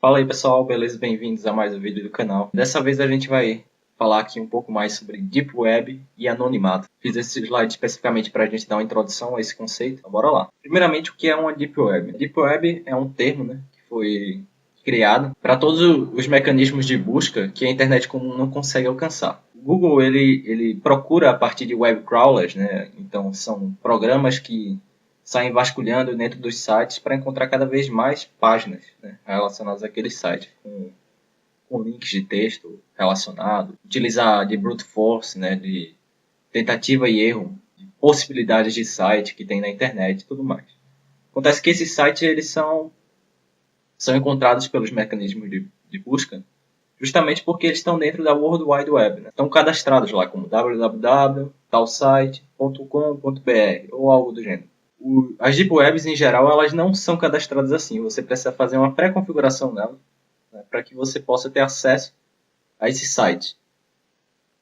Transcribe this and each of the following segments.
Fala aí pessoal, beleza? Bem-vindos a mais um vídeo do canal. Dessa vez a gente vai falar aqui um pouco mais sobre Deep Web e anonimato. Fiz esse slide especificamente para a gente dar uma introdução a esse conceito, então bora lá. Primeiramente, o que é uma Deep Web? Deep Web é um termo, que foi criado para todos os mecanismos de busca que a internet comum não consegue alcançar. O Google ele procura a partir de web crawlers, Então são programas que saem vasculhando dentro dos sites para encontrar cada vez mais páginas, relacionadas àquele site, com links de texto relacionados, utilizar de brute force, de tentativa e erro, de possibilidades de site que tem na internet e tudo mais. Acontece que esses sites eles são encontrados pelos mecanismos de busca justamente porque eles estão dentro da World Wide Web. Estão cadastrados lá como www.talsite.com.br ou algo do gênero. As Deep Webs, em geral, elas não são cadastradas assim. Você precisa fazer uma pré-configuração nela, para que você possa ter acesso a esse site.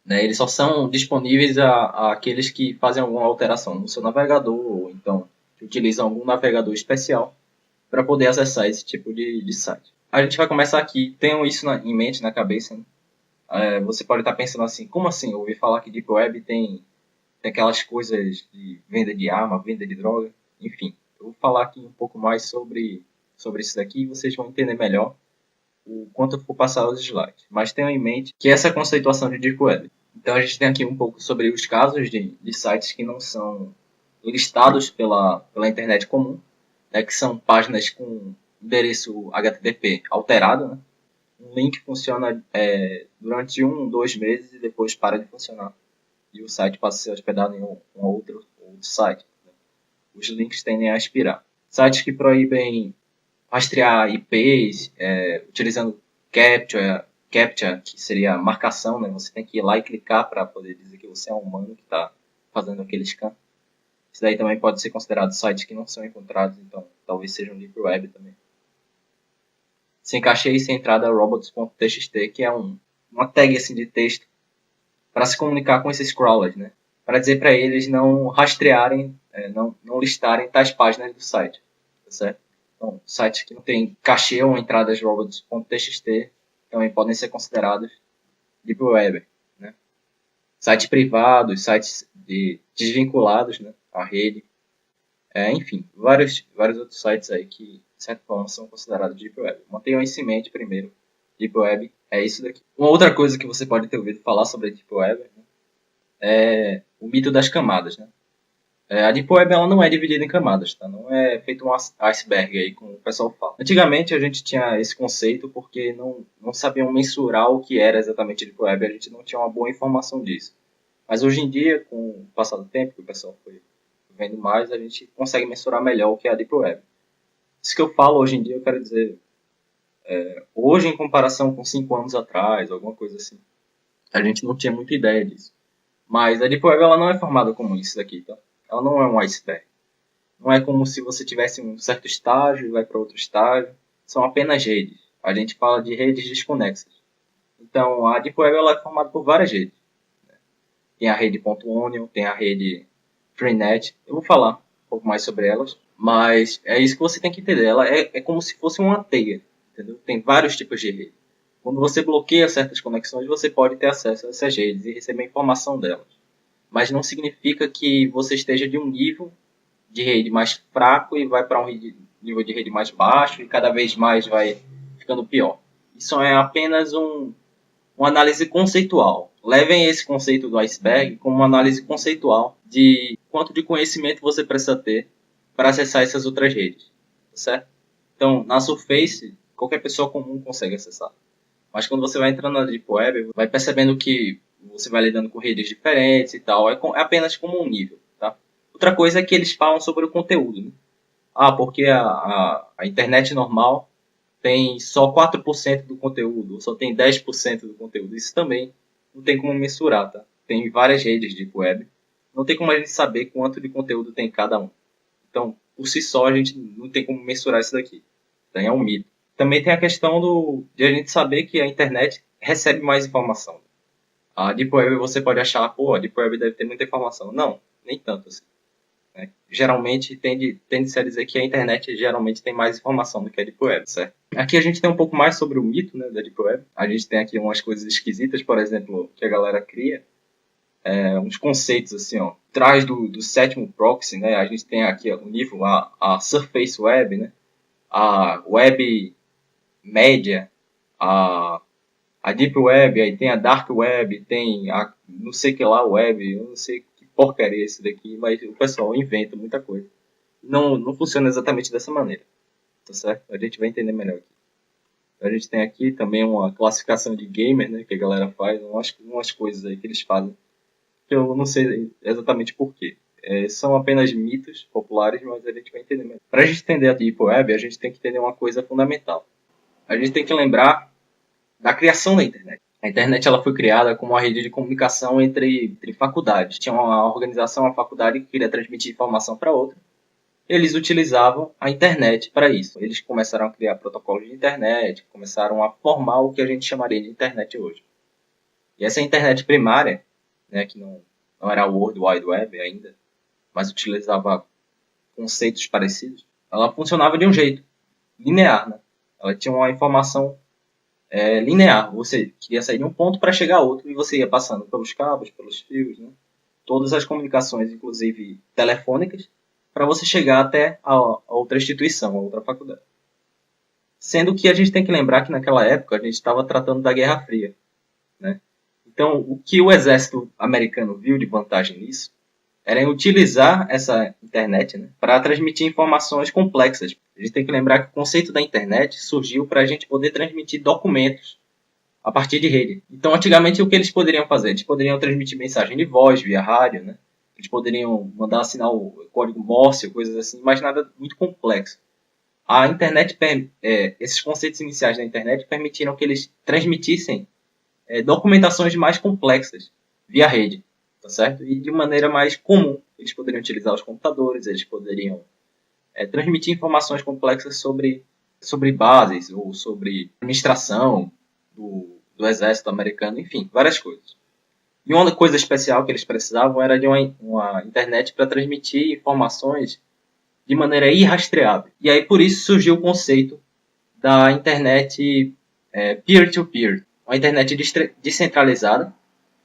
Eles só são disponíveis àqueles que fazem alguma alteração no seu navegador, ou então que utilizam algum navegador especial para poder acessar esse tipo de site. A gente vai começar aqui. Tenham isso em mente, na cabeça. Você pode estar pensando assim, como assim? Eu ouvi falar que Deep Web tem aquelas coisas de venda de arma, venda de droga, enfim. Eu vou falar aqui um pouco mais sobre isso daqui e vocês vão entender melhor o quanto eu for passar os slides. Mas tenham em mente que essa é a conceituação de Deep Web. Então a gente tem aqui um pouco sobre os casos de sites que não são listados pela internet comum, que são páginas com endereço HTTP alterado, Um link funciona durante 2 meses e depois para de funcionar. E o site passa a ser hospedado em um outro site. Os links tendem a expirar. Sites que proíbem rastrear IPs, utilizando CAPTCHA, que seria marcação, Você tem que ir lá e clicar para poder dizer que você é um humano que está fazendo aquele scan. Isso daí também pode ser considerado sites que não são encontrados, então talvez sejam Deep Web também. Sem cache e sem entrada robots.txt, que é uma tag assim, de texto para se comunicar com esses crawlers, para dizer para eles não rastrearem, não listarem tais páginas do site, tá certo? Então, sites que não têm cache ou entradas robots.txt também podem ser considerados Deep Web, Sites privados, sites desvinculados, à rede, enfim, vários outros sites aí que, de certa forma, são considerados Deep Web. Mantenham isso em mente primeiro. Deep Web é isso daqui. Uma outra coisa que você pode ter ouvido falar sobre a Deep Web é o mito das camadas, A Deep Web ela não é dividida em camadas, tá? Não é feito um iceberg aí, como o pessoal fala. Antigamente a gente tinha esse conceito porque não sabiam mensurar o que era exatamente a Deep Web, a gente não tinha uma boa informação disso. Mas hoje em dia, com o passar do tempo, que o pessoal foi vendo mais, a gente consegue mensurar melhor o que é a Deep Web. Isso que eu falo hoje em dia, eu quero dizer, hoje em comparação com 5 anos atrás, alguma coisa assim, a gente não tinha muita ideia disso. Mas a Deep Web ela não é formada como isso daqui, tá? Ela não é um iceberg. Não é como se você tivesse um certo estágio e vai para outro estágio. São apenas redes. A gente fala de redes desconexas. Então, a Deep Web ela é formada por várias redes. Tem a rede .onion, tem a rede Freenet. Eu vou falar um pouco mais sobre elas. Mas é isso que você tem que entender. Ela é como se fosse uma teia. Entendeu? Tem vários tipos de rede. Quando você bloqueia certas conexões, você pode ter acesso a essas redes e receber informação delas. Mas não significa que você esteja de um nível de rede mais fraco e vai para um nível de rede mais baixo e cada vez mais vai ficando pior. Isso é apenas uma análise conceitual. Levem esse conceito do iceberg como uma análise conceitual de quanto de conhecimento você precisa ter para acessar essas outras redes, certo? Então, na Surface, qualquer pessoa comum consegue acessar. Mas quando você vai entrando na Deep Web, vai percebendo que você vai lidando com redes diferentes e tal. É apenas como um nível, tá? Outra coisa é que eles falam sobre o conteúdo, porque a internet normal tem só 4% do conteúdo, ou só tem 10% do conteúdo. Isso também não tem como mensurar, tá? Tem várias redes de web. Não tem como a gente saber quanto de conteúdo tem cada um. Então, por si só, a gente não tem como mensurar isso daqui. Então, é um mito. Também tem a questão de a gente saber que a internet recebe mais informação. A Deep Web você pode achar, a Deep Web deve ter muita informação. Não, nem tanto assim. né? Geralmente tende-se a dizer que a internet geralmente tem mais informação do que a Deep Web, certo? Aqui a gente tem um pouco mais sobre o mito, né, da Deep Web. A gente tem aqui umas coisas esquisitas, por exemplo, que a galera cria. Uns conceitos assim, ó. Atrás do sétimo proxy, né, a gente tem aqui o nível, a Surface Web, né, a Web Média, a Deep Web, aí tem a Dark Web, tem a não sei que lá Web, eu não sei que porcaria é esse daqui, mas o pessoal inventa muita coisa. Não funciona exatamente dessa maneira, tá certo? A gente vai entender melhor aqui. A gente tem aqui também uma classificação de gamer, né, que a galera faz, umas coisas aí que eles fazem, que eu não sei exatamente porquê. São apenas mitos populares, mas a gente vai entender melhor. Para a gente entender a Deep Web, a gente tem que entender uma coisa fundamental. A gente tem que lembrar da criação da internet. A internet ela foi criada como uma rede de comunicação entre faculdades. Tinha uma organização, uma faculdade que queria transmitir informação para outra. Eles utilizavam a internet para isso. Eles começaram a criar protocolos de internet, começaram a formar o que a gente chamaria de internet hoje. E essa internet primária, né, que não era a World Wide Web ainda, mas utilizava conceitos parecidos, ela funcionava de um jeito linear, né? Ela tinha uma informação linear. Você queria sair de um ponto para chegar a outro e você ia passando pelos cabos, pelos fios, né? Todas as comunicações, inclusive telefônicas, para você chegar até a outra instituição, a outra faculdade. Sendo que a gente tem que lembrar que naquela época a gente estava tratando da Guerra Fria, né? Então, o que o exército americano viu de vantagem nisso era em utilizar essa internet, né, para transmitir informações complexas. A gente tem que lembrar que o conceito da internet surgiu para a gente poder transmitir documentos a partir de rede. Então, antigamente, o que eles poderiam fazer? Eles poderiam transmitir mensagem de voz via rádio, né? Eles poderiam mandar sinal código Morse, coisas assim, mas nada muito complexo. A internet, esses conceitos iniciais da internet permitiram que eles transmitissem documentações mais complexas via rede, tá certo? E de maneira mais comum. Eles poderiam utilizar os computadores, eles poderiam transmitir informações complexas sobre bases ou sobre administração do exército americano, enfim, várias coisas. E uma coisa especial que eles precisavam era de uma internet para transmitir informações de maneira irrastreável. E aí por isso surgiu o conceito da internet peer-to-peer, uma internet descentralizada,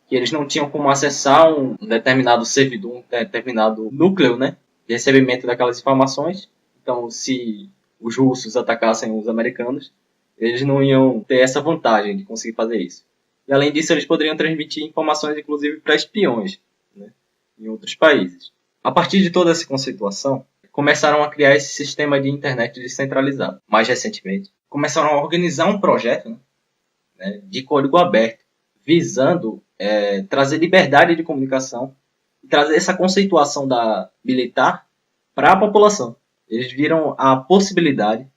que eles não tinham como acessar um determinado servidor, um determinado núcleo, né, de recebimento daquelas informações. Então, se os russos atacassem os americanos, eles não iam ter essa vantagem de conseguir fazer isso. E, além disso, eles poderiam transmitir informações, inclusive, para espiões, né, em outros países. A partir de toda essa conceituação, começaram a criar esse sistema de internet descentralizado. Mais recentemente, começaram a organizar um projeto, né, de código aberto, visando trazer liberdade de comunicação e trazer essa conceituação da militar para a população. Eles viram a possibilidade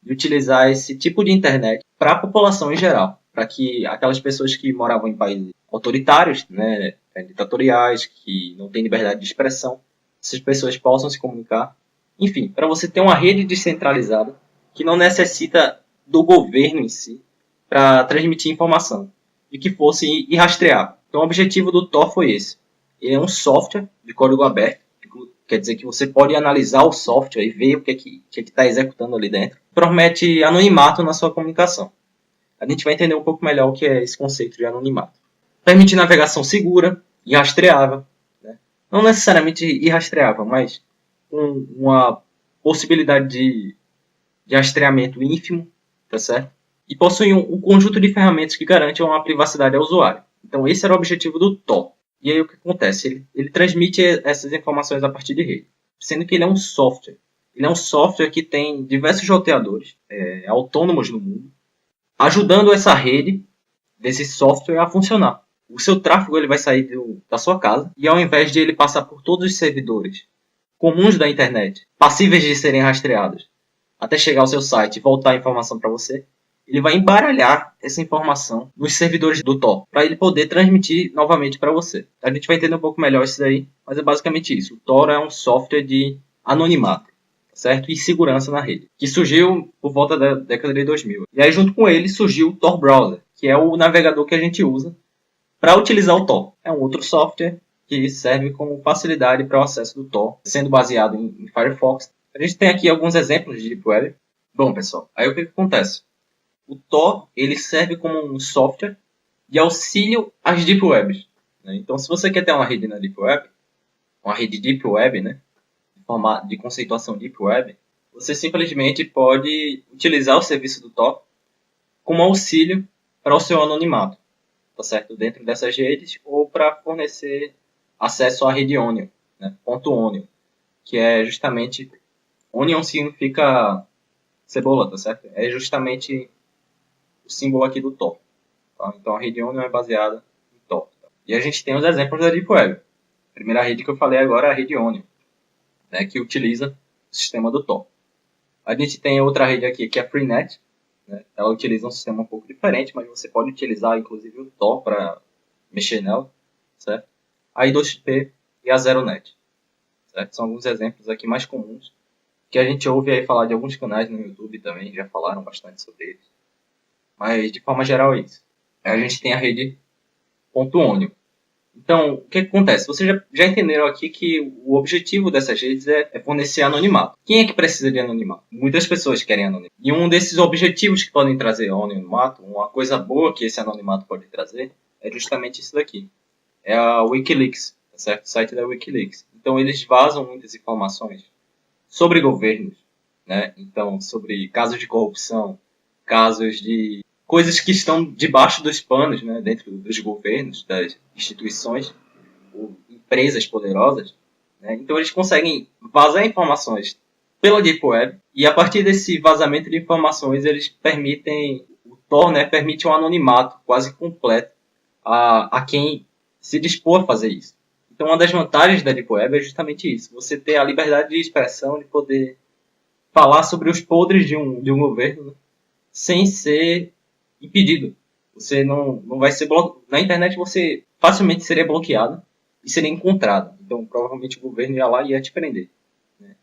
de utilizar esse tipo de internet para a população em geral, para que aquelas pessoas que moravam em países autoritários, né, ditatoriais, que não têm liberdade de expressão, essas pessoas possam se comunicar. Enfim, para você ter uma rede descentralizada que não necessita do governo em si para transmitir informação e que fosse irrastreável. Então, o objetivo do Tor foi esse. Ele é um software de código aberto, quer dizer que você pode analisar o software e ver o que está executando ali dentro. Promete anonimato na sua comunicação. A gente vai entender um pouco melhor o que é esse conceito de anonimato. Permite navegação segura e rastreável, né? Não necessariamente irrastreável, mas com uma possibilidade de rastreamento ínfimo, tá certo? E possui um conjunto de ferramentas que garante uma privacidade ao usuário. Então, esse era o objetivo do Tor. E aí, o que acontece? Ele transmite essas informações a partir de rede, sendo que ele é um software. Ele é um software que tem diversos roteadores autônomos no mundo, ajudando essa rede desse software a funcionar. O seu tráfego ele vai sair da sua casa e, ao invés de ele passar por todos os servidores comuns da internet, passíveis de serem rastreados, até chegar ao seu site e voltar a informação para você, ele vai embaralhar essa informação nos servidores do Tor, para ele poder transmitir novamente para você. A gente vai entender um pouco melhor isso daí, mas é basicamente isso. O Tor é um software de anonimato, certo? E segurança na rede, que surgiu por volta da década de 2000. E aí, junto com ele, surgiu o Tor Browser, que é o navegador que a gente usa para utilizar o Tor. É um outro software que serve como facilidade para o acesso do Tor, sendo baseado em Firefox. A gente tem aqui alguns exemplos de Deep Web. Bom, pessoal, aí o que acontece? O Tor ele serve como um software de auxílio às Deep Webs, né? Então, se você quer ter uma rede na Deep Web, uma rede Deep Web, né, de conceituação Deep Web, você simplesmente pode utilizar o serviço do Tor como auxílio para o seu anonimato, tá certo? Dentro dessas redes, ou para fornecer acesso à rede Onion, né? .onion, que é justamente... Onion significa cebola, tá certo? É justamente o símbolo aqui do Tor. Tá? Então a rede Onion é baseada em Tor. Tá? E a gente tem os exemplos da Deep Web. A primeira rede que eu falei agora é a rede Onion, né? Que utiliza o sistema do Tor. A gente tem outra rede aqui que é a Freenet, né? Ela utiliza um sistema um pouco diferente, mas você pode utilizar inclusive o Tor para mexer nela, certo? A I2P e a ZeroNet, certo? São alguns exemplos aqui mais comuns que a gente ouve aí falar de alguns canais no YouTube também, já falaram bastante sobre eles. Mas de forma geral é isso. Aí a gente tem a rede .onion. Então, o que acontece? Vocês já entenderam aqui que o objetivo dessas redes é fornecer anonimato. Quem é que precisa de anonimato? Muitas pessoas querem anonimato. E um desses objetivos que podem trazer ao anonimato, uma coisa boa que esse anonimato pode trazer, é justamente isso daqui. É a Wikileaks, certo? O site da Wikileaks. Então, eles vazam muitas informações sobre governos, né? Então, sobre casos de corrupção, casos de coisas que estão debaixo dos panos, né? Dentro dos governos, das instituições, ou empresas poderosas, né? Então, eles conseguem vazar informações pela Deep Web e, a partir desse vazamento de informações, eles permitem, o Tor, né? Permite um anonimato quase completo a quem se dispor a fazer isso. Então, uma das vantagens da Deep Web é justamente isso. Você ter a liberdade de expressão, de poder falar sobre os podres de um governo, né, sem ser impedido. Você não vai ser bloqueado. Na internet você facilmente seria bloqueado e seria encontrado. Então, provavelmente o governo ia lá e ia te prender, né?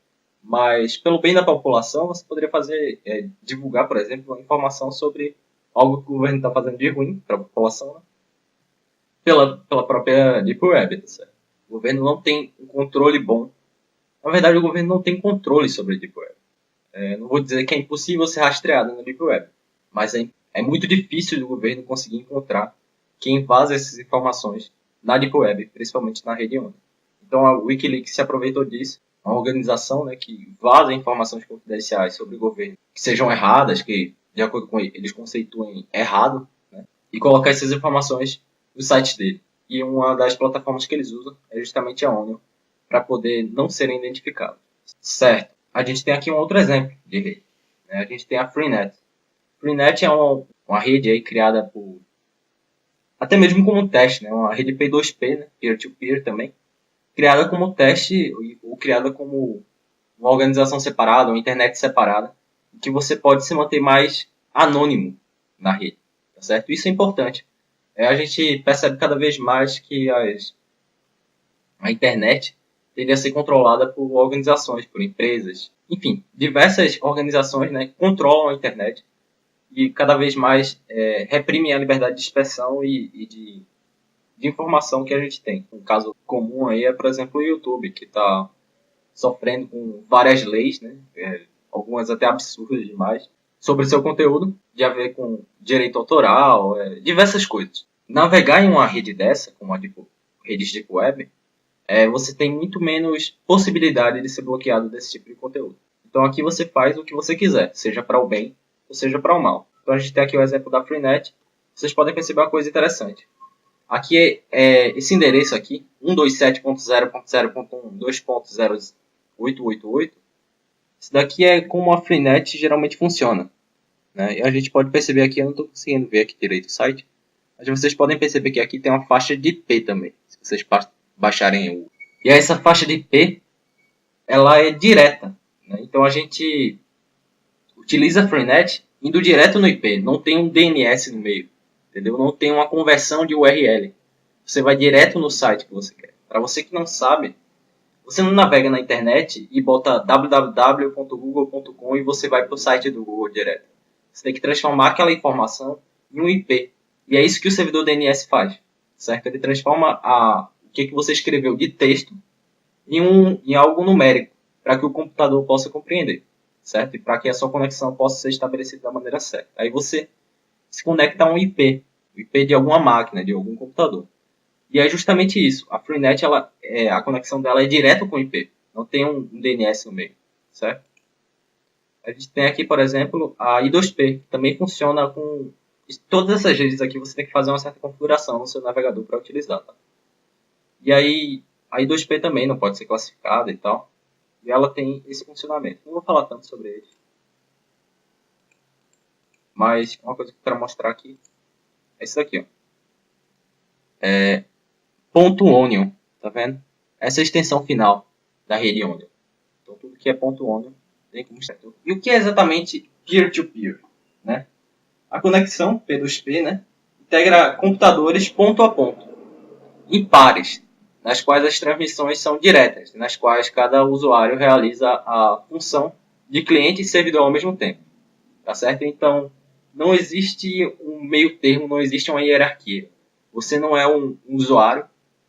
Mas, pelo bem da população, você poderia fazer, divulgar, por exemplo, uma informação sobre algo que o governo está fazendo de ruim para a população, né, pela própria Deep Web, tá certo? O governo não tem um controle bom. Na verdade, o governo não tem controle sobre a Deep Web. Não vou dizer que é impossível ser rastreado na Deep Web, mas é muito difícil do governo conseguir encontrar quem vaza essas informações na Deep Web, principalmente na rede Onion. Então a Wikileaks se aproveitou disso, uma organização, né, que vaza informações confidenciais sobre o governo, que sejam erradas, que de acordo com eles conceituem errado, né, e colocar essas informações no site dele. E uma das plataformas que eles usam é justamente a Onion, para poder não serem identificados. Certo. A gente tem aqui um outro exemplo de rede, né? A gente tem a Freenet. Freenet é uma rede aí criada por... até mesmo como um teste, né? Uma rede P2P, né? Peer-to-peer também. Criada como teste ou criada como uma organização separada, uma internet separada, em que você pode se manter mais anônimo na rede, tá certo? Isso é importante. A gente percebe cada vez mais que a internet tende a ser controlada por organizações, por empresas. Enfim, diversas organizações, né, controlam a internet e cada vez mais reprimem a liberdade de expressão e de informação que a gente tem. Um caso comum aí é, por exemplo, o YouTube, que está sofrendo com várias leis, né, algumas até absurdas demais, sobre seu conteúdo, de a ver com direito autoral, diversas coisas. Navegar em uma rede dessa, como a redes Deep Web, você tem muito menos possibilidade de ser bloqueado desse tipo de conteúdo. Então aqui você faz o que você quiser, seja para o bem ou seja para o mal. Então a gente tem aqui o exemplo da Freenet. Vocês podem perceber uma coisa interessante. Aqui esse endereço aqui, 127.0.0.1.2.0888, isso daqui é como a Freenet geralmente funciona, né? E a gente pode perceber aqui, eu não estou conseguindo ver aqui direito o site, mas vocês podem perceber que aqui tem uma faixa de IP também, se vocês baixarem o... E essa faixa de IP, ela é direta, né? Então a gente utiliza a Freenet indo direto no IP, não tem um DNS no meio, entendeu? Não tem uma conversão de URL. Você vai direto no site que você quer. Para você que não sabe, você não navega na internet e bota www.google.com e você vai para o site do Google direto. Você tem que transformar aquela informação em um IP. E é isso que o servidor DNS faz, certo? Ele transforma que você escreveu de texto em algo numérico, para que o computador possa compreender, certo? E para que a sua conexão possa ser estabelecida da maneira certa. Aí você se conecta a um IP, o IP de alguma máquina, de algum computador. E é justamente isso. A Freenet, a conexão dela é direto com o IP. Não tem um DNS no meio, certo? A gente tem aqui, por exemplo, a I2P, que também funciona com... Todas essas redes aqui você tem que fazer uma certa configuração no seu navegador para utilizar, tá? E aí, a I2P também não pode ser classificada e tal. E ela tem esse funcionamento. Não vou falar tanto sobre ele. Mas uma coisa que eu quero mostrar aqui é isso daqui, ó. Ponto .onion, tá vendo? Essa é a extensão final da rede Onion. Então tudo que é ponto .onion tem como estar. E o que é exatamente peer-to-peer, né? A conexão P2P, né, integra computadores ponto a ponto, em pares, nas quais as transmissões são diretas, nas quais cada usuário realiza a função de cliente e servidor ao mesmo tempo. Tá certo? Então, não existe um meio termo, não existe uma hierarquia. Você não é um usuário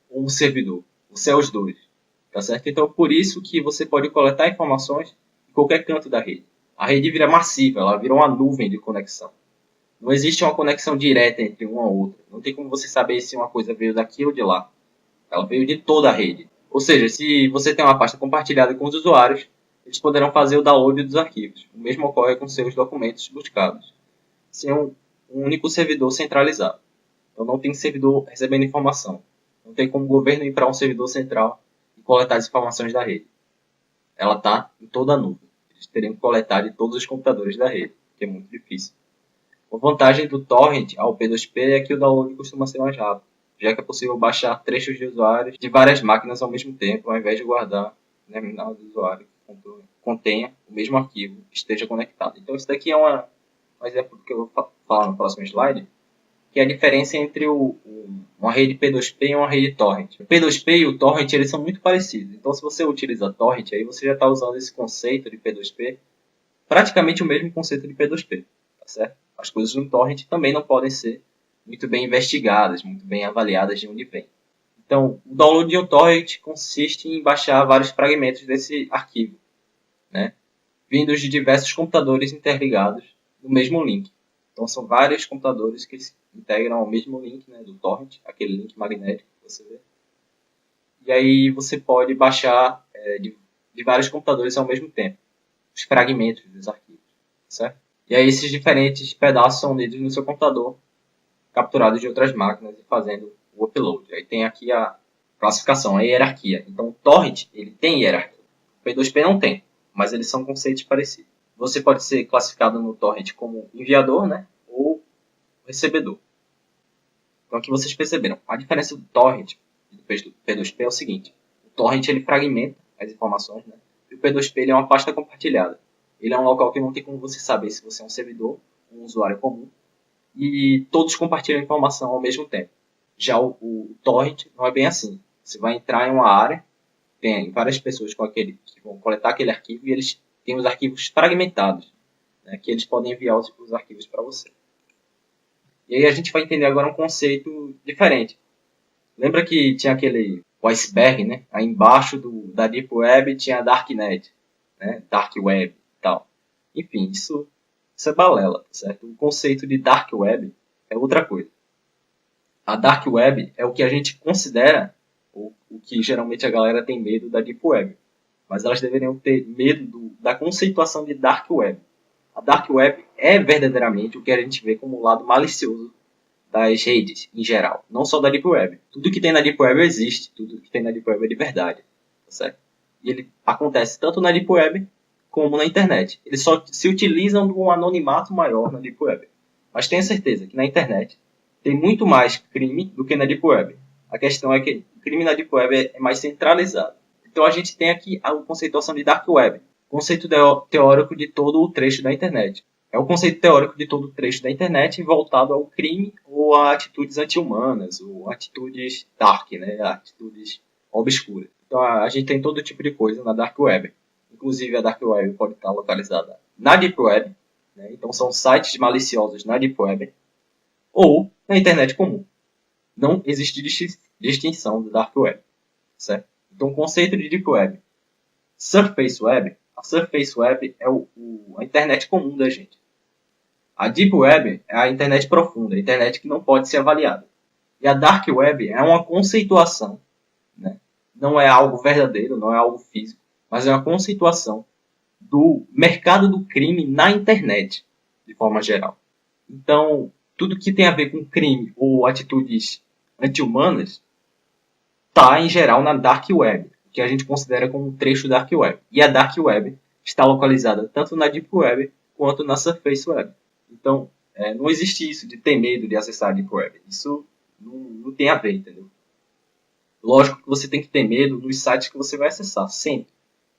ou um servidor. Você é os dois. Tá certo? Então, por isso que você pode coletar informações em qualquer canto da rede. A rede vira massiva, ela vira uma nuvem de conexão. Não existe uma conexão direta entre uma ou outra. Não tem como você saber se uma coisa veio daqui ou de lá. Ela veio de toda a rede. Ou seja, se você tem uma pasta compartilhada com os usuários, eles poderão fazer o download dos arquivos. O mesmo ocorre com seus documentos buscados, sem um único servidor centralizado. Então não tem servidor recebendo informação. Não tem como o governo ir para um servidor central e coletar as informações da rede. Ela está em toda a nuvem. Eles teriam que coletar de todos os computadores da rede, que é muito difícil. A vantagem do torrent ao P2P é que o download costuma ser mais rápido, já que é possível baixar trechos de usuários de várias máquinas ao mesmo tempo, ao invés de guardar no terminal do usuário que contenha o mesmo arquivo que esteja conectado. Então isso daqui é um exemplo que eu vou falar no próximo slide, que é a diferença entre uma rede P2P e uma rede torrent. O P2P e o torrent eles são muito parecidos. Então se você utiliza torrent, aí você já está usando esse conceito de P2P, praticamente o mesmo conceito de P2P, tá certo? As coisas no torrent também não podem ser muito bem investigadas, muito bem avaliadas de onde vem. Então, o download de um torrent consiste em baixar vários fragmentos desse arquivo, né, vindos de diversos computadores interligados no mesmo link. Então, são vários computadores que se integram ao mesmo link, né, do torrent, aquele link magnético que você vê. E aí você pode baixar de vários computadores ao mesmo tempo os fragmentos dos arquivos, certo? E aí esses diferentes pedaços são unidos no seu computador, capturados de outras máquinas e fazendo o upload. Aí tem aqui a classificação, a hierarquia. Então o torrent ele tem hierarquia. O P2P não tem, mas eles são conceitos parecidos. Você pode ser classificado no torrent como enviador, né, ou recebedor. Então aqui vocês perceberam, a diferença do torrent e do P2P é o seguinte: o torrent ele fragmenta as informações, né, e o P2P ele é uma pasta compartilhada. Ele é um local que não tem como você saber se você é um servidor ou um usuário comum, e todos compartilham a informação ao mesmo tempo. Já o torrent não é bem assim. Você vai entrar em uma área, tem várias pessoas que vão coletar aquele arquivo, e eles têm os arquivos fragmentados, né, que eles podem enviar os arquivos para você. E aí a gente vai entender agora um conceito diferente. Lembra que tinha o iceberg, né? Aí embaixo da Deep Web tinha a Darknet, né? Dark Web e tal. Enfim, isso é balela, certo? O conceito de Dark Web é outra coisa. A Dark Web é o que a gente considera, ou o que geralmente a galera tem medo da Deep Web. Mas elas deveriam ter medo da conceituação de Dark Web. A Dark Web é verdadeiramente o que a gente vê como o lado malicioso das redes em geral, não só da Deep Web. Tudo que tem na Deep Web existe, tudo que tem na Deep Web é de verdade, tá certo? E ele acontece tanto na Deep Web como na internet. Eles só se utilizam de um anonimato maior na Deep Web. Mas tenha certeza que na internet tem muito mais crime do que na Deep Web. A questão é que o crime na Deep Web é mais centralizado. Então a gente tem aqui a conceituação de Dark Web, conceito teórico de todo o trecho da internet. É o conceito teórico de todo o trecho da internet voltado ao crime ou a atitudes anti-humanas, ou atitudes dark, né? Atitudes obscuras. Então a gente tem todo tipo de coisa na Dark Web. Inclusive a Dark Web pode estar localizada na Deep Web, né? Então são sites maliciosos na Deep Web, ou na internet comum. Não existe extinção do Dark Web, certo? Então, o conceito de Deep Web. Surface Web, a Surface Web é a internet comum da gente. A Deep Web é a internet profunda, a internet que não pode ser avaliada. E a Dark Web é uma conceituação, né? Não é algo verdadeiro, não é algo físico, mas é uma conceituação do mercado do crime na internet, de forma geral. Então, tudo que tem a ver com crime ou atitudes anti-humanas está, em geral, na Dark Web, que a gente considera como um trecho Dark Web. E a Dark Web está localizada tanto na Deep Web quanto na Surface Web. Então, não existe isso de ter medo de acessar a Deep Web. Isso não tem a ver, entendeu? Lógico que você tem que ter medo dos sites que você vai acessar, sempre.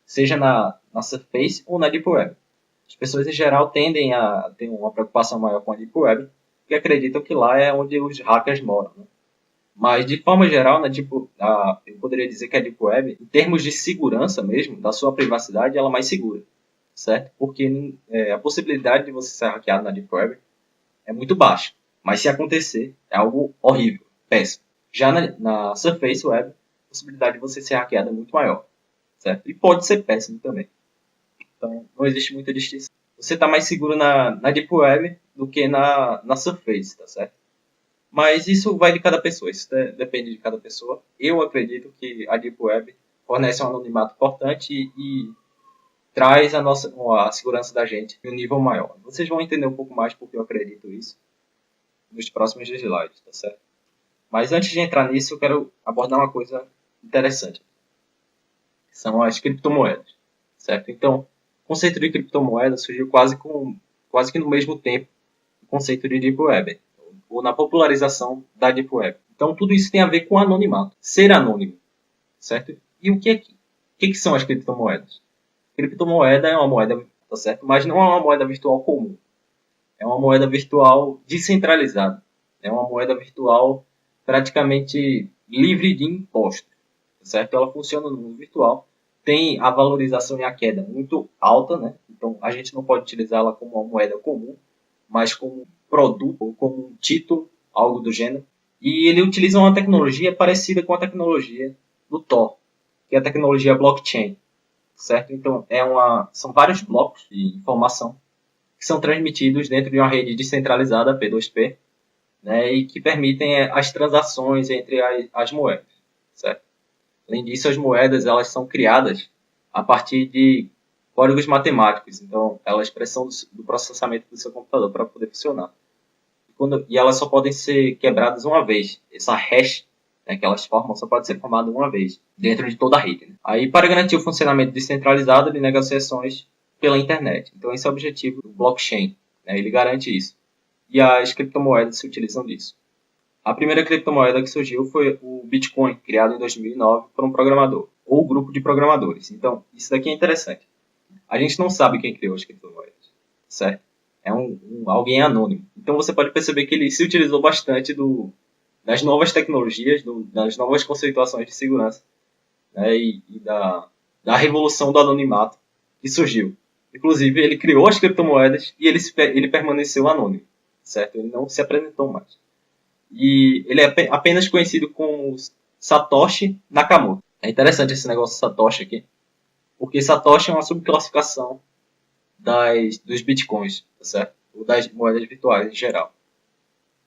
Seja na Surface ou na Deep Web. As pessoas, em geral, tendem a ter uma preocupação maior com a Deep Web, porque acreditam que lá é onde os hackers moram, né? Mas, de forma geral, eu poderia dizer que a Deep Web, em termos de segurança mesmo, da sua privacidade, ela é mais segura, certo? Porque a possibilidade de você ser hackeado na Deep Web é muito baixa. Mas se acontecer, é algo horrível, péssimo. Já na Surface Web, a possibilidade de você ser hackeado é muito maior, certo? E pode ser péssimo também. Então, não existe muita distinção. Você está mais seguro na Deep Web do que na Surface, tá certo? Mas isso vai de cada pessoa, isso depende de cada pessoa. Eu acredito que a Deep Web fornece um anonimato importante e traz a segurança da gente em um nível maior. Vocês vão entender um pouco mais porque eu acredito isso nos próximos slides, tá certo? Mas antes de entrar nisso, eu quero abordar uma coisa interessante, que são as criptomoedas, certo? Então, o conceito de criptomoeda surgiu quase que no mesmo tempo do conceito de Deep Web, ou na popularização da Deep Web. Então, tudo isso tem a ver com anonimato, ser anônimo, certo? E o que são as criptomoedas? Criptomoeda é uma moeda, tá certo? Mas não é uma moeda virtual comum. É uma moeda virtual descentralizada. É uma moeda virtual praticamente livre de impostos, tá certo? Ela funciona no mundo virtual, tem a valorização e a queda muito alta, né? Então, a gente não pode utilizá-la como uma moeda comum, mas como produto ou como um título, algo do gênero. E ele utiliza uma tecnologia parecida com a tecnologia do Tor, que é a tecnologia blockchain, certo? Então, são vários blocos de informação que são transmitidos dentro de uma rede descentralizada, P2P, né, e que permitem as transações entre as moedas, certo? Além disso, as moedas elas são criadas a partir de códigos matemáticos, então elas precisam do processamento do seu computador para poder funcionar. E elas só podem ser quebradas uma vez. Essa hash, né, que elas formam só pode ser formada uma vez, dentro de toda a rede, né? Aí, para garantir o funcionamento descentralizado de negociações pela internet. Então, esse é o objetivo do blockchain, né? Ele garante isso. E as criptomoedas se utilizam disso. A primeira criptomoeda que surgiu foi o Bitcoin, criado em 2009 por um programador, ou grupo de programadores. Então, isso daqui é interessante. A gente não sabe quem criou as criptomoedas, certo? É alguém anônimo. Então, você pode perceber que ele se utilizou bastante das novas tecnologias, das novas conceituações de segurança, né, e da revolução do anonimato que surgiu. Inclusive, ele criou as criptomoedas e ele permaneceu anônimo, certo? Ele não se apresentou mais. E ele é apenas conhecido como Satoshi Nakamoto. É interessante esse negócio de Satoshi aqui, porque Satoshi é uma subclassificação dos bitcoins, tá certo? Ou das moedas virtuais em geral.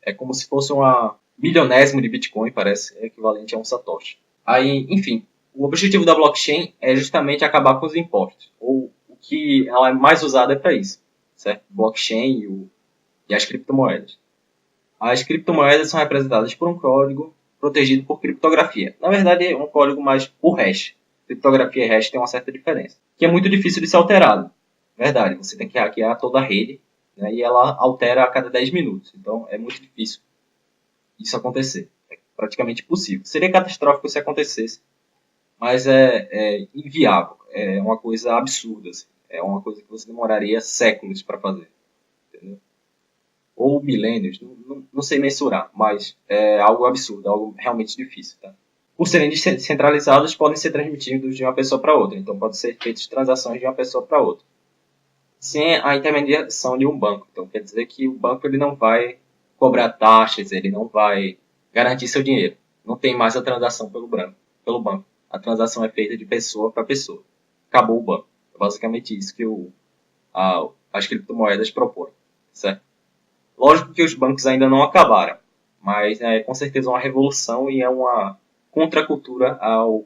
É como se fosse uma milionésimo de bitcoin, parece, é equivalente a um Satoshi. Aí, enfim, o objetivo da blockchain é justamente acabar com os impostos, ou o que ela é mais usada é para isso, certo? Blockchain e as criptomoedas. As criptomoedas são representadas por um código protegido por criptografia. Na verdade, é um código mais por hash. Criptografia e hash tem uma certa diferença, que é muito difícil de ser alterado. Verdade, você tem que hackear toda a rede, né, e ela altera a cada 10 minutos. Então, é muito difícil isso acontecer. É praticamente impossível. Seria catastrófico se acontecesse, mas é inviável. É uma coisa absurda. Assim. É uma coisa que você demoraria séculos para fazer. Entendeu? Ou milênios, não sei mensurar, mas é algo absurdo, algo realmente difícil. Tá? Por serem descentralizados, podem ser transmitidos de uma pessoa para outra. Então, pode ser feitas transações de uma pessoa para outra. Sem a intermediação de um banco. Então, quer dizer que o banco ele não vai cobrar taxas, ele não vai garantir seu dinheiro. Não tem mais a transação pelo banco. A transação é feita de pessoa para pessoa. Acabou o banco. É basicamente isso que as criptomoedas propõem, certo? Lógico que os bancos ainda não acabaram, mas é com certeza uma revolução e é uma contracultura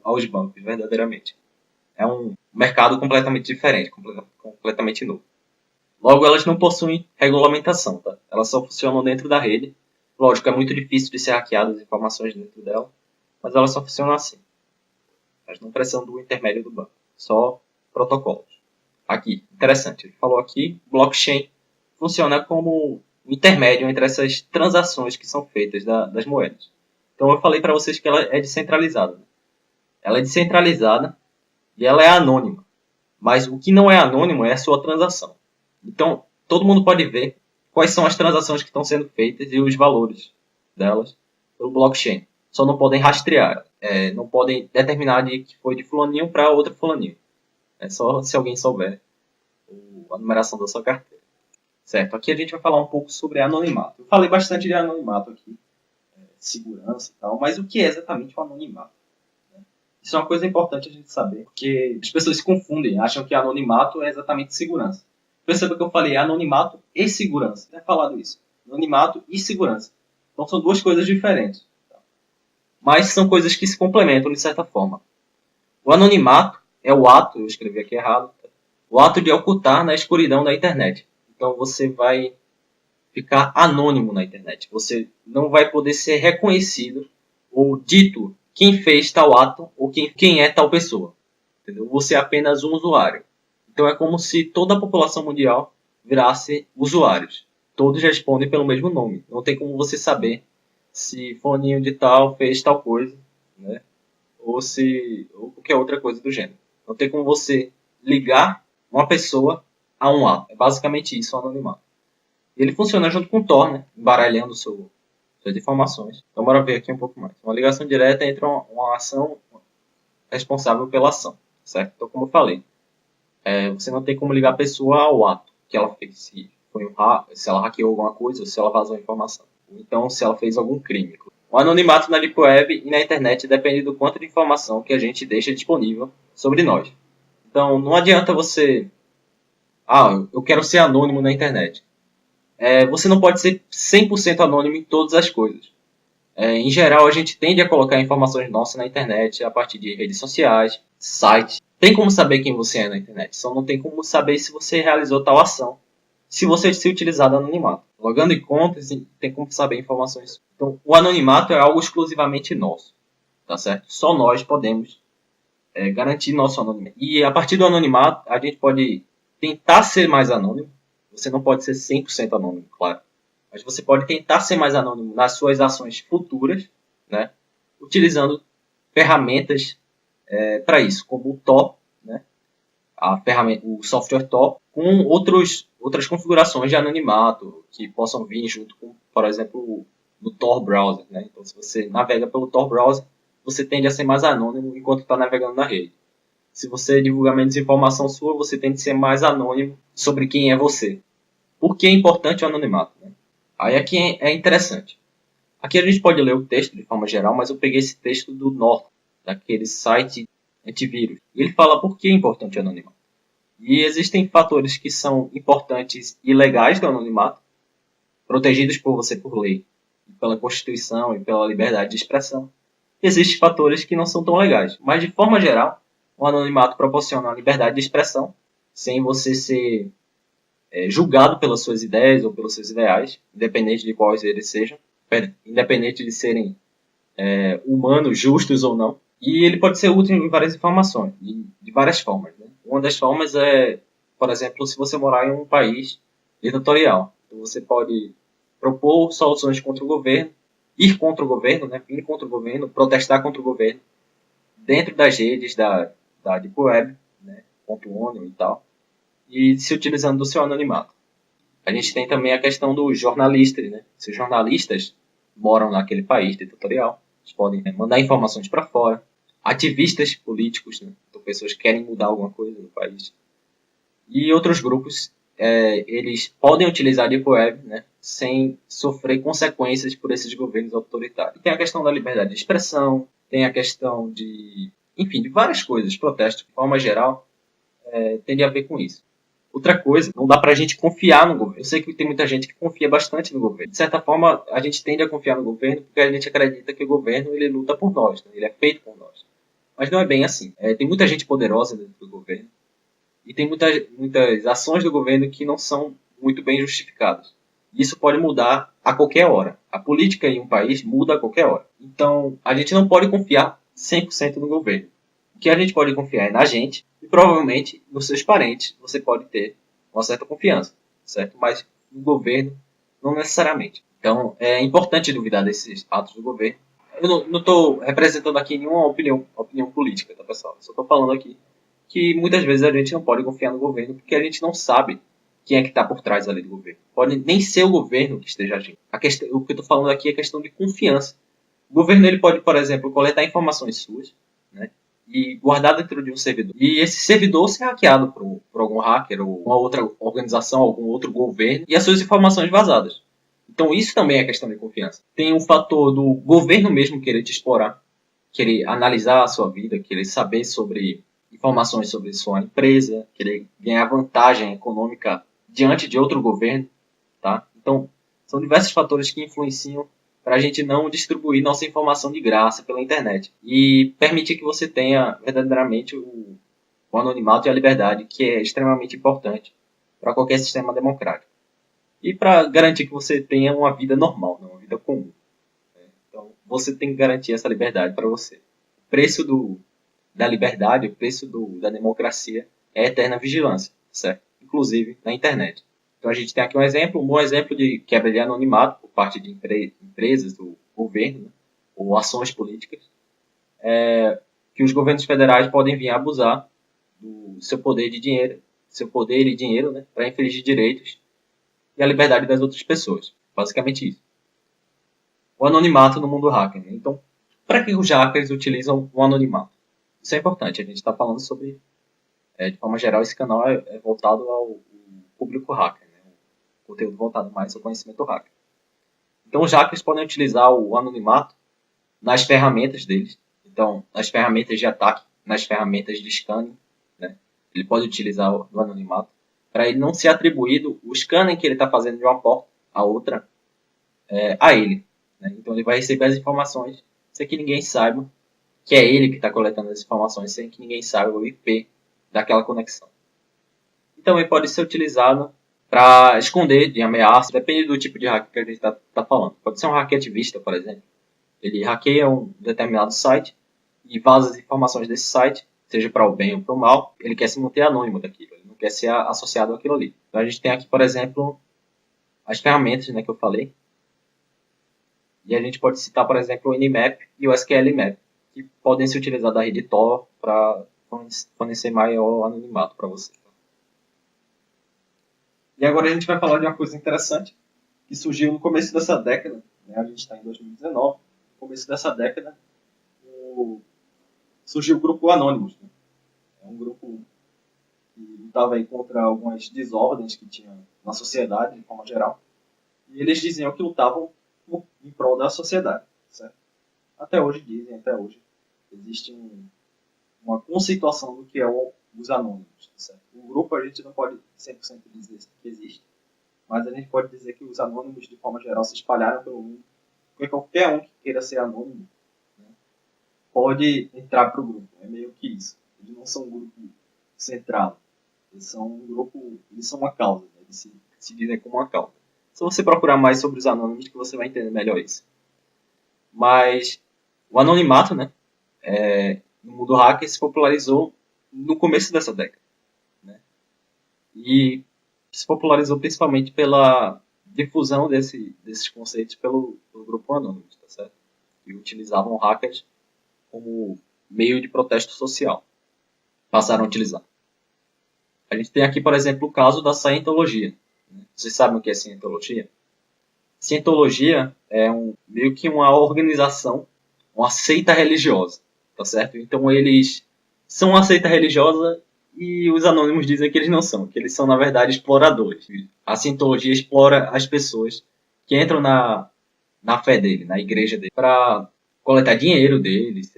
aos bancos, verdadeiramente. É um mercado completamente diferente, completamente novo. Logo, elas não possuem regulamentação, tá? Elas só funcionam dentro da rede. Lógico, é muito difícil de ser hackeadas as informações dentro dela, mas elas só funcionam assim. Elas não precisam do intermédio do banco, só protocolos. Aqui, interessante, ele falou aqui, blockchain funciona como um intermédio entre essas transações que são feitas das moedas. Então eu falei para vocês que ela é descentralizada. Né? Ela é descentralizada e ela é anônima. Mas o que não é anônimo é a sua transação. Então, todo mundo pode ver quais são as transações que estão sendo feitas e os valores delas pelo blockchain. Só não podem rastrear, não podem determinar que foi de fulaninho para outro fulaninho. É só se alguém souber a numeração da sua carteira. Certo, aqui a gente vai falar um pouco sobre anonimato. Eu falei bastante de anonimato aqui, segurança e tal, mas o que é exatamente o anonimato? Isso é uma coisa importante a gente saber, porque as pessoas se confundem, acham que anonimato é exatamente segurança. Perceba que eu falei anonimato e segurança. Eu tinha falado isso. Anonimato e segurança. Então são duas coisas diferentes. Tá? Mas são coisas que se complementam de certa forma. O anonimato é o ato, eu escrevi aqui errado, tá? O ato de ocultar na escuridão da internet. Então você vai ficar anônimo na internet. Você não vai poder ser reconhecido ou dito quem fez tal ato ou quem é tal pessoa. Entendeu? Você é apenas um usuário. Então é como se toda a população mundial virasse usuários. Todos respondem pelo mesmo nome. Não tem como você saber se fulaninho de tal fez tal coisa, né? Ou qualquer outra coisa do gênero. Não tem como você ligar uma pessoa a um ato. É basicamente isso o anonimato. Ele funciona junto com o Tor, né? Embaralhando suas informações. Então, bora ver aqui um pouco mais. Uma ligação direta entre uma ação responsável pela ação, certo? Então, como eu falei, você não tem como ligar a pessoa ao ato que ela fez. Se ela hackeou alguma coisa ou se ela vazou informação. Ou então, se ela fez algum crime. O anonimato na Deep Web e na internet depende do quanto de informação que a gente deixa disponível sobre nós. Então, não adianta você... eu quero ser anônimo na internet. Você não pode ser 100% anônimo em todas as coisas. Em geral, a gente tende a colocar informações nossas na internet a partir de redes sociais, sites. Tem como saber quem você é na internet, só não tem como saber se você realizou tal ação, se você se utilizar do anonimato. Logando em contas, tem como saber informações. Então, o anonimato é algo exclusivamente nosso, tá certo? Só nós podemos garantir nosso anonimato. E a partir do anonimato, a gente pode tentar ser mais anônimo. Você não pode ser 100% anônimo, claro. Mas você pode tentar ser mais anônimo nas suas ações futuras, né? Utilizando ferramentas para isso, como o Tor, né? O software Tor, com outras configurações de anonimato que possam vir junto com, por exemplo, no Tor Browser. Né? Então, se você navega pelo Tor Browser, você tende a ser mais anônimo enquanto está navegando na rede. Se você divulgar menos informação sua, você tende a ser mais anônimo sobre quem é você. Por que é importante o anonimato? Né? Aí aqui é interessante. Aqui a gente pode ler o texto de forma geral, mas eu peguei esse texto do Norton, daquele site antivírus. E ele fala por que é importante o anonimato. E existem fatores que são importantes e legais do anonimato, protegidos por você por lei, pela Constituição e pela liberdade de expressão. Existem fatores que não são tão legais, mas de forma geral, o anonimato proporciona a liberdade de expressão, sem você ser julgado pelas suas ideias ou pelos seus ideais, independente de quais eles sejam, independente de serem humanos, justos ou não. E ele pode ser útil em várias informações, de várias formas. Né? Uma das formas é, por exemplo, se você morar em um país ditatorial. Então você pode propor soluções contra o governo, ir contra o governo, né? Ir contra o governo, protestar contra o governo, dentro das redes da Deep Web, né? .onu e tal, e se utilizando do seu anonimato. A gente tem também a questão dos jornalistas, né? Se os jornalistas moram naquele país ditatorial, eles podem mandar informações para fora. Ativistas políticos, né? Então, pessoas que querem mudar alguma coisa no país. E outros grupos eles podem utilizar a Deep Web, né, sem sofrer consequências por esses governos autoritários. E tem a questão da liberdade de expressão, tem a questão de, enfim, de várias coisas. Protestos, de forma geral, tem a ver com isso. Outra coisa, não dá pra gente confiar no governo. Eu sei que tem muita gente que confia bastante no governo. De certa forma, a gente tende a confiar no governo porque a gente acredita que o governo ele luta por nós, né? Ele é feito por nós. Mas não é bem assim. Tem muita gente poderosa dentro do governo e tem muitas ações do governo que não são muito bem justificadas. Isso pode mudar a qualquer hora. A política em um país muda a qualquer hora. Então, a gente não pode confiar 100% no governo. O que a gente pode confiar é na gente e provavelmente nos seus parentes você pode ter uma certa confiança, certo? Mas no governo, não necessariamente. Então, é importante duvidar desses atos do governo. Eu não estou representando aqui nenhuma opinião política, tá, pessoal? Eu só estou falando aqui que muitas vezes a gente não pode confiar no governo porque a gente não sabe quem é que está por trás ali do governo. Pode nem ser o governo que esteja agindo. O que eu estou falando aqui é questão de confiança. O governo ele pode, por exemplo, coletar informações suas, né, e guardar dentro de um servidor. E esse servidor ser hackeado por algum hacker ou uma outra organização, algum outro governo, e as suas informações vazadas. Então isso também é questão de confiança. Tem um fator do governo mesmo querer te explorar, querer analisar a sua vida, querer saber sobre informações sobre sua empresa, querer ganhar vantagem econômica diante de outro governo, tá? Então, são diversos fatores que influenciam para a gente não distribuir nossa informação de graça pela internet e permitir que você tenha verdadeiramente o anonimato e a liberdade, que é extremamente importante para qualquer sistema democrático. E para garantir que você tenha uma vida normal, uma vida comum. Então, você tem que garantir essa liberdade para você. O preço da liberdade, o preço da democracia é a eterna vigilância, certo? Inclusive na internet. Então a gente tem aqui um bom exemplo de quebra de anonimato por parte de empresas, do governo, né, ou ações políticas, que os governos federais podem vir a abusar do seu poder e dinheiro, né, para infringir direitos e a liberdade das outras pessoas. Basicamente isso. O anonimato no mundo hacker. Né? Então, para que os hackers utilizam o anonimato? Isso é importante. A gente está falando sobre, de forma geral, esse canal é voltado ao público hacker, né? O conteúdo voltado mais ao conhecimento hacker. Então, os hackers podem utilizar o anonimato nas ferramentas deles. Então, nas ferramentas de ataque, nas ferramentas de scanning, né? Ele pode utilizar o anonimato para ele não ser atribuído o scanning que ele está fazendo de uma porta a outra a ele. Né? Então, ele vai receber as informações sem que ninguém saiba que é ele que está coletando as informações, sem que ninguém saiba o IP daquela conexão. E também pode ser utilizado para esconder de ameaça, depende do tipo de hack que a gente está falando. Pode ser um hacker ativista, por exemplo. Ele hackeia um determinado site e vaza as informações desse site, seja para o bem ou para o mal. Ele quer se manter anônimo daquilo, ele não quer ser associado àquilo ali. Então a gente tem aqui, por exemplo, as ferramentas, né, que eu falei. E a gente pode citar, por exemplo, o Nmap e o SQLMap, que podem ser utilizados da rede Tor para fornecer maior anonimato para você. E agora a gente vai falar de uma coisa interessante que surgiu no começo dessa década. Né? A gente está em 2019. No começo dessa década surgiu o grupo Anonymous. Né? É um grupo que lutava aí contra algumas desordens que tinha na sociedade, de forma geral. E eles diziam que lutavam em prol da sociedade. Certo? Até hoje dizem, até hoje existe uma conceituação do que é os anônimos. Certo? O grupo a gente não pode 100% dizer que existe, mas a gente pode dizer que os anônimos, de forma geral, se espalharam pelo mundo, porque qualquer um que queira ser anônimo, né, pode entrar para o grupo. É meio que isso. Eles não são um grupo centrado. Eles são um grupo, eles são uma causa. Né? Eles se dizem como uma causa. Se você procurar mais sobre os anônimos, que você vai entender melhor isso. Mas o anonimato, né, no mundo hacker se popularizou no começo dessa década. Né? E se popularizou principalmente pela difusão desses conceitos pelo grupo Anonymous, tá certo? Que utilizavam hackers como meio de protesto social. Passaram a utilizar. A gente tem aqui, por exemplo, o caso da Scientologia. Vocês sabem o que é Scientologia? Scientologia é meio que uma organização, uma seita religiosa, tá certo? Então eles são uma seita religiosa E os anônimos dizem que eles não são, que eles são, na verdade, exploradores. A cientologia explora as pessoas que entram na fé dele, na igreja dele, para coletar dinheiro deles,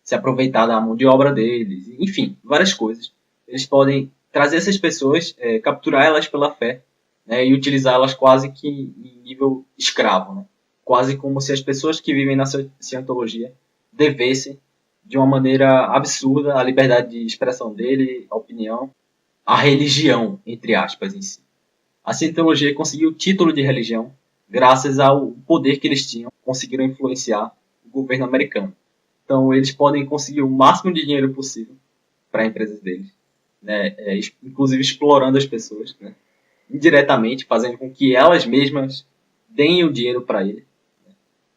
se aproveitar da mão de obra deles, enfim, várias coisas. Eles podem trazer essas pessoas, capturar elas pela fé, né, e utilizá-las quase que em nível escravo, né? Quase como se as pessoas que vivem na cientologia devessem, de uma maneira absurda, a liberdade de expressão dele, a opinião, a religião, entre aspas, em si. A cientologia conseguiu o título de religião graças ao poder que eles tinham, conseguiram influenciar o governo americano. Então, eles podem conseguir o máximo de dinheiro possível para empresas deles, né? Inclusive explorando as pessoas, né? Indiretamente, fazendo com que elas mesmas deem o dinheiro para ele, né?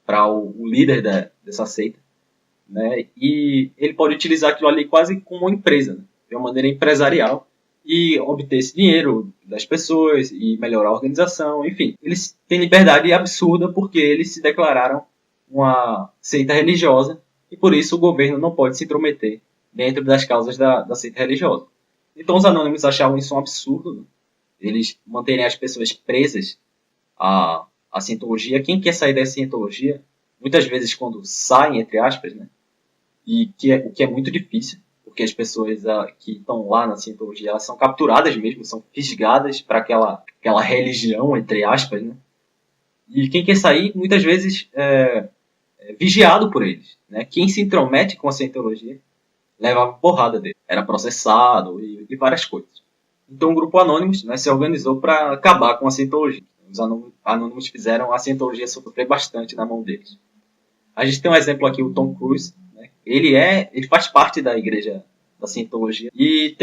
Para o líder dessa seita, né? E ele pode utilizar aquilo ali quase como uma empresa, né? De uma maneira empresarial, e obter esse dinheiro das pessoas e melhorar a organização, enfim. Eles têm liberdade absurda porque eles se declararam uma seita religiosa e por isso o governo não pode se intrometer dentro das causas da seita religiosa. Então os anônimos achavam isso um absurdo, né? Eles manterem as pessoas presas à cientologia. Quem quer sair da cientologia, muitas vezes quando saem, entre aspas, né? O que é muito difícil, porque as pessoas que estão lá na cientologia, elas são capturadas mesmo, são fisgadas para aquela religião, entre aspas, né? E quem quer sair, muitas vezes, é vigiado por eles, né? Quem se intromete com a cientologia levava porrada dele, era processado e várias coisas. Então o grupo Anonymous, né, se organizou para acabar com a cientologia. Os Anonymous fizeram a cientologia sofrer bastante na mão deles. A gente tem um exemplo aqui, o Tom Cruise, né? Ele faz parte da igreja da cientologia e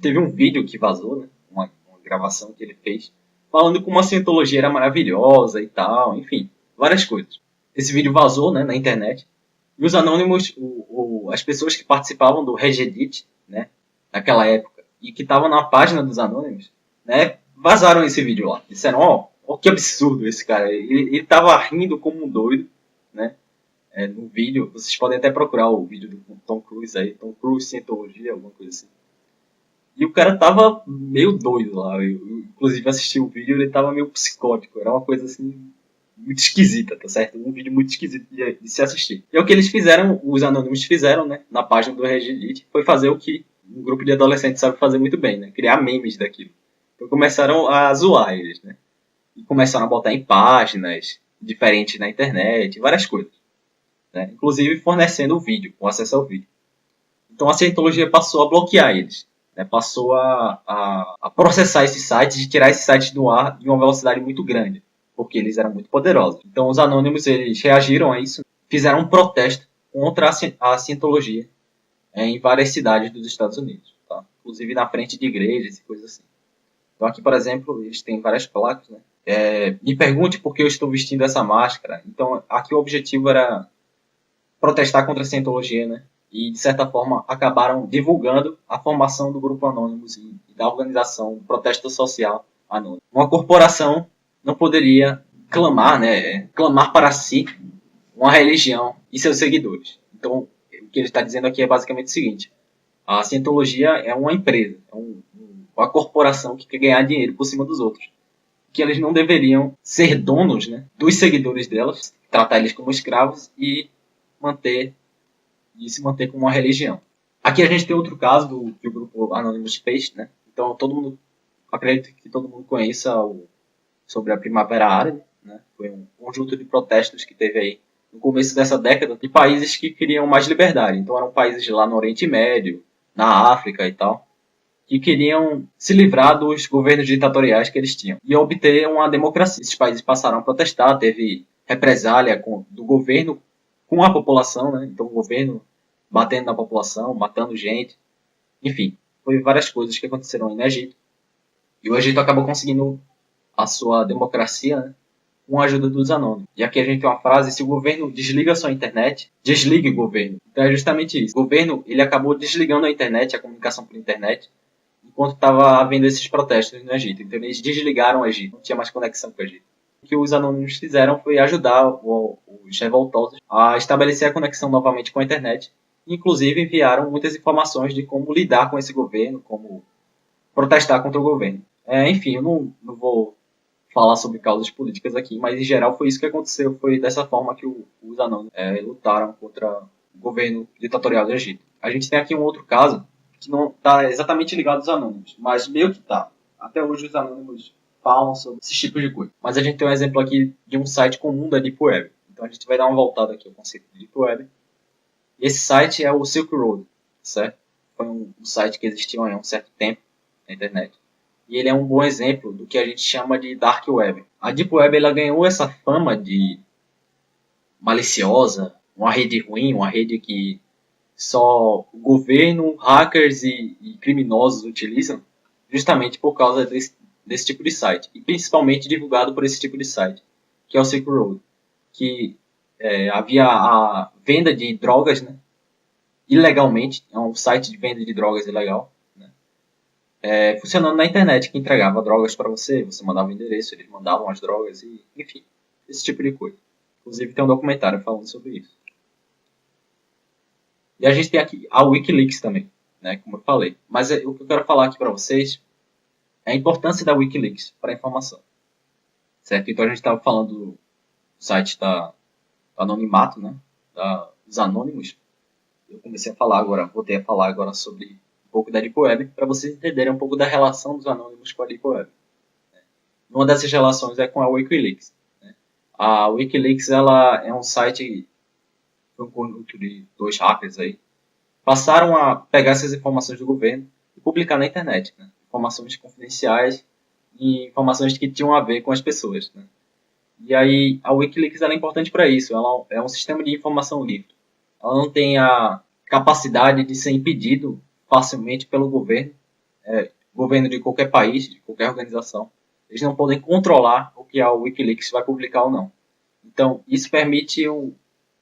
teve um vídeo que vazou, né? Uma gravação que ele fez, falando como a cientologia era maravilhosa e tal, enfim, várias coisas. Esse vídeo vazou, né, na internet e os anônimos, as pessoas que participavam do Regedit, né, naquela época e que estavam na página dos anônimos, né, vazaram esse vídeo lá. Disseram, ó, que absurdo esse cara. Ele tava rindo como um doido, né? No vídeo, vocês podem até procurar o vídeo do Tom Cruise aí, Tom Cruise Cientologia, alguma coisa assim. E o cara tava meio doido lá. Eu inclusive, assisti o vídeo, ele tava meio psicótico. Era uma coisa assim, muito esquisita, tá certo? Um vídeo muito esquisito de se assistir. E é o que eles fizeram, os anônimos fizeram, né, na página do Regedit, foi fazer o que um grupo de adolescentes sabe fazer muito bem, né? Criar memes daquilo. Então começaram a zoar eles, né? E começaram a botar em páginas diferentes na internet, várias coisas. Né? Inclusive fornecendo o vídeo, o acesso ao vídeo. Então a cientologia passou a bloquear eles, né? Passou a processar esses sites e tirar esses sites do ar em uma velocidade muito grande, porque eles eram muito poderosos. Então os anônimos eles reagiram a isso, fizeram um protesto contra a cientologia em várias cidades dos Estados Unidos, tá? Inclusive na frente de igrejas e coisas assim. Então aqui, por exemplo, eles têm várias placas, né? Me pergunte por que eu estou vestindo essa máscara. Então aqui o objetivo era protestar contra a cientologia, né? E, de certa forma, acabaram divulgando a formação do Grupo Anonymous e da organização Protesto Social Anônimo. Uma corporação não poderia clamar, né? Clamar para si uma religião e seus seguidores. Então, o que ele está dizendo aqui é basicamente o seguinte. A cientologia é uma empresa, é uma corporação que quer ganhar dinheiro por cima dos outros. Que eles não deveriam ser donos, né, dos seguidores delas, tratar eles como escravos e se manter como uma religião. Aqui a gente tem outro caso que o grupo Anonymous fez, né? Então acredito que todo mundo conheça sobre a Primavera Árabe, né? Foi um conjunto de protestos que teve aí no começo dessa década de países que queriam mais liberdade. Então eram países lá no Oriente Médio, na África e tal, que queriam se livrar dos governos ditatoriais que eles tinham e obter uma democracia. Esses países passaram a protestar, teve represália do governo com a população, né? Então o governo batendo na população, matando gente, enfim, foi várias coisas que aconteceram aí no Egito. E o Egito acabou conseguindo a sua democracia, né, com a ajuda dos anônimos. E aqui a gente tem uma frase: se o governo desliga a sua internet, desligue o governo. Então é justamente isso. O governo ele acabou desligando a internet, a comunicação por internet, enquanto estava havendo esses protestos no Egito. Então eles desligaram o Egito, não tinha mais conexão com o Egito. O que os anônimos fizeram foi ajudar os revoltosos a estabelecer a conexão novamente com a internet Inclusive enviaram muitas informações de como lidar com esse governo, como protestar contra o governo. Enfim, eu não vou falar sobre causas políticas aqui, mas em geral foi isso que aconteceu. Foi dessa forma que os anônimos lutaram contra o governo ditatorial do Egito. A gente tem aqui um outro caso que não está exatamente ligado aos anônimos, mas meio que está. Até hoje os anônimos falam sobre esses tipos de coisa. Mas a gente tem um exemplo aqui de um site comum da Deep Web. Então a gente vai dar uma voltada aqui ao conceito de Deep Web. E esse site é o Silk Road, certo? Foi um site que existiu há um certo tempo na internet. E ele é um bom exemplo do que a gente chama de Dark Web. A Deep Web ela ganhou essa fama de maliciosa, uma rede ruim, uma rede que só o governo, hackers e criminosos utilizam, justamente por causa desse tipo de site. E principalmente divulgado por esse tipo de site, que é o Silk Road. Que havia a venda de drogas, né, ilegalmente, é um site de venda de drogas ilegal, né, funcionando na internet, que entregava drogas para você, você mandava o endereço, eles mandavam as drogas, e enfim, esse tipo de coisa. Inclusive tem um documentário falando sobre isso. E a gente tem aqui a Wikileaks também, né, como eu falei. Mas o que eu quero falar aqui para vocês é a importância da Wikileaks para a informação. Certo? Então a gente estava falando do site da anonimato, né, dos anônimos. Eu comecei a falar agora, voltei a falar agora sobre um pouco da Deep Web, para vocês entenderem um pouco da relação dos anônimos com a Deep Web. Uma dessas relações é com a Wikileaks. Né? A Wikileaks ela é um site, foi um conjunto de dois hackers aí, passaram a pegar essas informações do governo e publicar na internet. Né? Informações confidenciais e informações que tinham a ver com as pessoas. Né? E aí a Wikileaks ela é importante para isso, ela é um sistema de informação livre. Ela não tem a capacidade de ser impedido facilmente pelo governo, governo de qualquer país, de qualquer organização. Eles não podem controlar o que a Wikileaks vai publicar ou não. Então, isso permite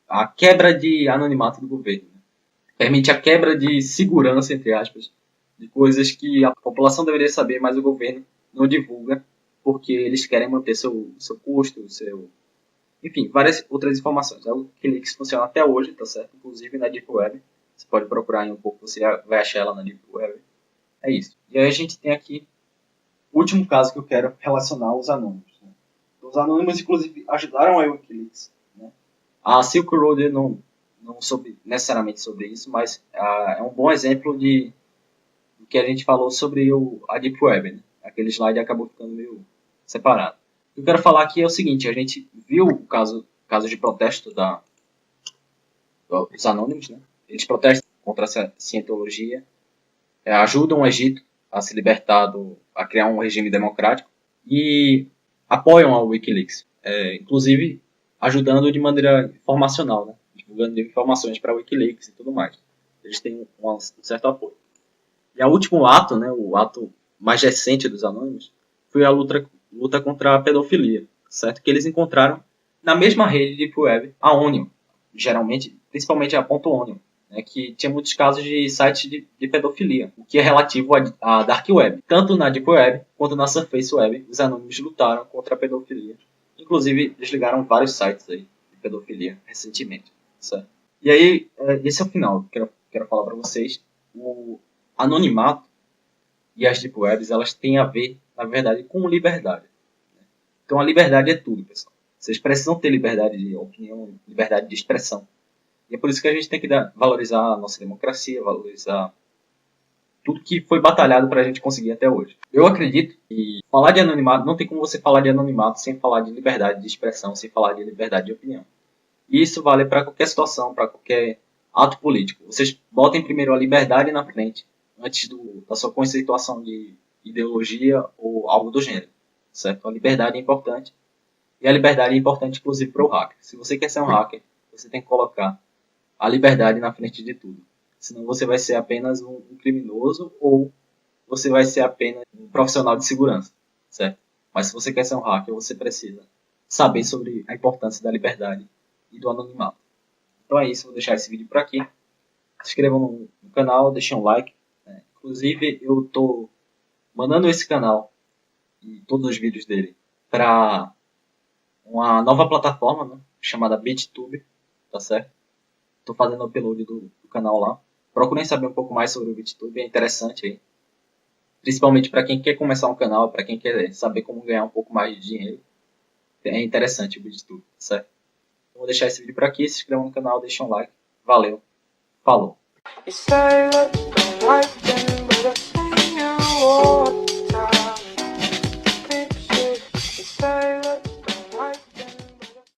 a quebra de anonimato do governo. Né? Permite a quebra de segurança, entre aspas, de coisas que a população deveria saber, mas o governo não divulga, porque eles querem manter seu custo, enfim, várias outras informações. É o Wikileaks funciona até hoje, tá certo? Inclusive na Deep Web. Você pode procurar aí um pouco, você vai achar ela na Deep Web. É isso. E aí a gente tem aqui o último caso que eu quero relacionar aos anônimos. Né? Os anônimos, inclusive, ajudaram a Wikileaks. Né? A Silk Road não soube necessariamente sobre isso, mas é um bom exemplo do que a gente falou sobre a Deep Web. Né? Aquele slide acabou ficando meio separado. O que eu quero falar aqui é o seguinte, a gente viu o caso de protesto dos anônimos, né? Eles protestam contra essa cientologia, ajudam o Egito a se libertar, a criar um regime democrático e apoiam a Wikileaks, inclusive ajudando de maneira informacional, né? Divulgando informações para a Wikileaks e tudo mais. Eles têm um certo apoio. E o último ato, né, o ato mais recente dos anônimos, foi a luta contra a pedofilia, certo? Que eles encontraram na mesma rede de Deep Web, a Onion, geralmente, principalmente a .onion, né, que tinha muitos casos de sites de pedofilia, o que é relativo à Dark Web. Tanto na Deep Web quanto na Surface Web, os anônimos lutaram contra a pedofilia. Inclusive, desligaram vários sites aí de pedofilia recentemente, certo? E aí, esse é o final que eu quero falar para vocês. O anonimato e as Deep Webs, elas têm a ver, na verdade, com liberdade. Então, a liberdade é tudo, pessoal. Vocês precisam ter liberdade de opinião, liberdade de expressão. E é por isso que a gente tem que valorizar a nossa democracia, valorizar tudo que foi batalhado para a gente conseguir até hoje. Eu acredito que falar de anonimato, não tem como você falar de anonimato sem falar de liberdade de expressão, sem falar de liberdade de opinião. E isso vale para qualquer situação, para qualquer ato político. Vocês botem primeiro a liberdade na frente, antes da sua conceituação de ideologia ou algo do gênero. Certo? A liberdade é importante. E a liberdade é importante, inclusive, para o hacker. Se você quer ser um hacker, você tem que colocar a liberdade na frente de tudo. Senão você vai ser apenas um criminoso ou você vai ser apenas um profissional de segurança. Certo? Mas se você quer ser um hacker, você precisa saber sobre a importância da liberdade e do anonimato. Então é isso, vou deixar esse vídeo por aqui. Se inscrevam no canal, deixem um like. Né? Inclusive, eu estou mandando esse canal e todos os vídeos dele para uma nova plataforma, né, chamada BitTube, tá certo? tô fazendo o upload do canal lá. Procurem saber um pouco mais sobre o VTube, é interessante aí. Principalmente para quem quer começar um canal, para quem quer saber como ganhar um pouco mais de dinheiro. É interessante o VTube, certo? Então, vou deixar esse vídeo por aqui, se inscrevam no canal, deixem um like. Valeu, falou!